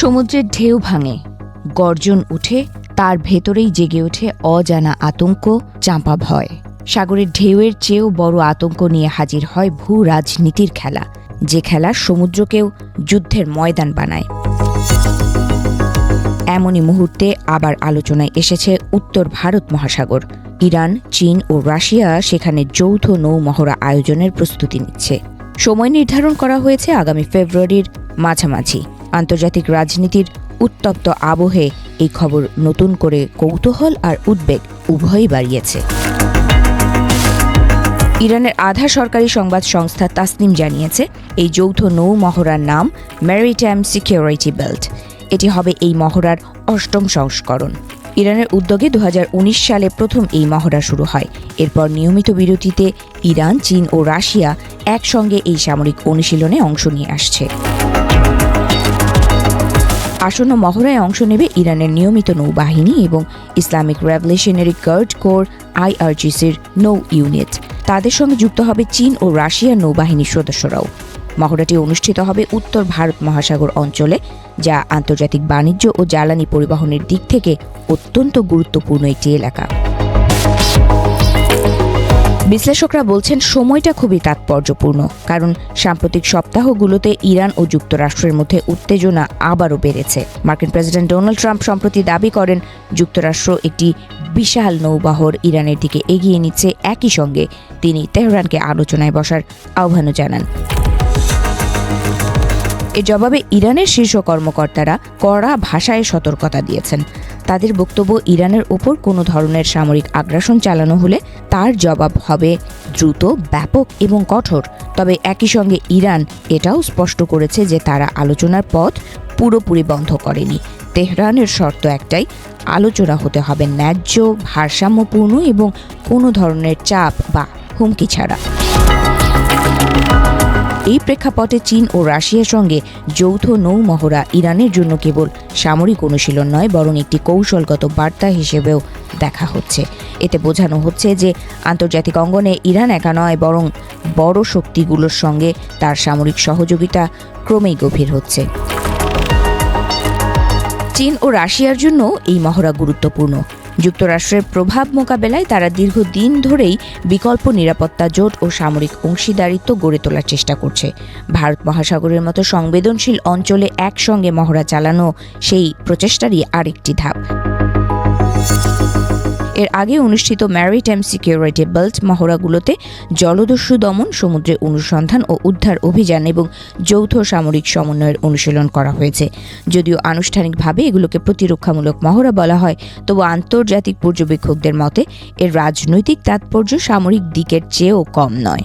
সমুদ্রের ঢেউ ভাঙে, গর্জন উঠে, তার ভেতরেই জেগে ওঠে অজানা আতঙ্ক, চাপা ভয়। সাগরের ঢেউয়ের চেয়েও বড় আতঙ্ক নিয়ে হাজির হয় ভূ রাজনীতির খেলা, যে খেলা সমুদ্রকেও যুদ্ধের ময়দান বানায়। এমনই মুহূর্তে আবার আলোচনায় এসেছে উত্তর ভারত মহাসাগর। ইরান, চীন ও রাশিয়া সেখানে যৌথ নৌ মহড়া আয়োজনের প্রস্তুতি নিচ্ছে। সময় নির্ধারণ করা হয়েছে আগামী ফেব্রুয়ারির মাঝামাঝি। আন্তর্জাতিক রাজনীতির উত্তপ্ত আবহে এই খবর নতুন করে কৌতূহল আর উদ্বেগ উভয়ই বাড়িয়েছে। ইরানের আধা সরকারি সংবাদ সংস্থা তাসনিম জানিয়েছে, এই যৌথ নৌ মহড়ার নাম ম্যারিটাইম সিকিউরিটি বেল্ট। এটি হবে এই মহড়ার ৮ম সংস্করণ। ইরানের উদ্যোগে ২০১৯ সালে প্রথম এই মহড়া শুরু হয়। এরপর নিয়মিত বিরতিতে ইরান, চীন ও রাশিয়া একসঙ্গে এই সামরিক অনুশীলনে অংশ নিয়ে আসছে। আসন্ন মহড়ায় অংশ নেবে ইরানের নিয়মিত নৌবাহিনী এবং ইসলামিক রেভলিউশনারি গার্ড কোর IRGCর নৌ ইউনিট। তাদের সঙ্গে যুক্ত হবে চীন ও রাশিয়ার নৌবাহিনীর সদস্যরাও। মহড়াটি অনুষ্ঠিত হবে উত্তর ভারত মহাসাগর অঞ্চলে, যা আন্তর্জাতিক বাণিজ্য ও জ্বালানি পরিবহনের দিক থেকে অত্যন্ত গুরুত্বপূর্ণ একটি এলাকা। বিশ্লেষকরা বলছেন সময়টা খুবই তাৎপর্যপূর্ণ, কারণ সাম্প্রতিক সপ্তাহগুলোতে ইরান ও যুক্তরাষ্ট্রের মধ্যে উত্তেজনা আবারও বেড়েছে। মার্কিন প্রেসিডেন্ট ডোনাল্ড ট্রাম্প সম্প্রতি দাবি করেন, যুক্তরাষ্ট্র একটি বিশাল নৌবহর ইরানের দিকে এগিয়ে নিচ্ছে। একই সঙ্গে তিনি তেহরানকে আলোচনায় বসার আহ্বানও জানান। এর জবাবে ইরানের শীর্ষ কর্মকর্তারা কড়া ভাষায় সতর্কতা দিয়েছেন। তাদের বক্তব্য, ইরানের ওপর কোনো ধরনের সামরিক আগ্রাসন চালানো হলে তার জবাব হবে দ্রুত, ব্যাপক এবং কঠোর। তবে একই সঙ্গে ইরান এটাও স্পষ্ট করেছে যে তারা আলোচনার পথ পুরোপুরি বন্ধ করেনি। তেহরানের শর্ত একটাই, আলোচনা হতে হবে ন্যায্য, ভারসাম্যপূর্ণ এবং কোনো ধরনের চাপ বা হুমকি ছাড়া। এই প্রেক্ষাপটে চীন ও রাশিয়ার সঙ্গে যৌথ নৌ মহড়া ইরানের জন্য কেবল সামরিক অনুশীলন নয়, বরং একটি কৌশলগত বার্তা হিসেবেও দেখা হচ্ছে। এতে বোঝানো হচ্ছে যে আন্তর্জাতিক অঙ্গনে ইরান একা নয়, বরং বড় শক্তিগুলোর সঙ্গে তার সামরিক সহযোগিতা ক্রমেই গভীর হচ্ছে। চীন ও রাশিয়ার জন্য এই মহড়া গুরুত্বপূর্ণ। যুক্তরাষ্ট্রের প্রভাব মোকাবেলায় তারা দীর্ঘদিন ধরেই বিকল্প নিরাপত্তা জোট ও সামরিক অংশীদারিত্ব গড়ে তোলার চেষ্টা করছে। ভারত মহাসাগরের মতো সংবেদনশীল অঞ্চলে একসঙ্গে মহড়া চালানো সেই প্রচেষ্টারই আরেকটি ধাপ। এর আগে অনুষ্ঠিত ম্যারিটাইম সিকিউরিটি বেল্ট মহড়াগুলোতে জলদস্যু দমন, সমুদ্রে অনুসন্ধান ও উদ্ধার অভিযান এবং যৌথ সামরিক সমন্বয়ের অনুশীলন করা হয়েছে। যদিও আনুষ্ঠানিকভাবে এগুলোকে প্রতিরক্ষামূলক মহড়া বলা হয়, তবু আন্তর্জাতিক পর্যবেক্ষকদের মতে এর রাজনৈতিক তাৎপর্য সামরিক দিকের চেয়েও কম নয়।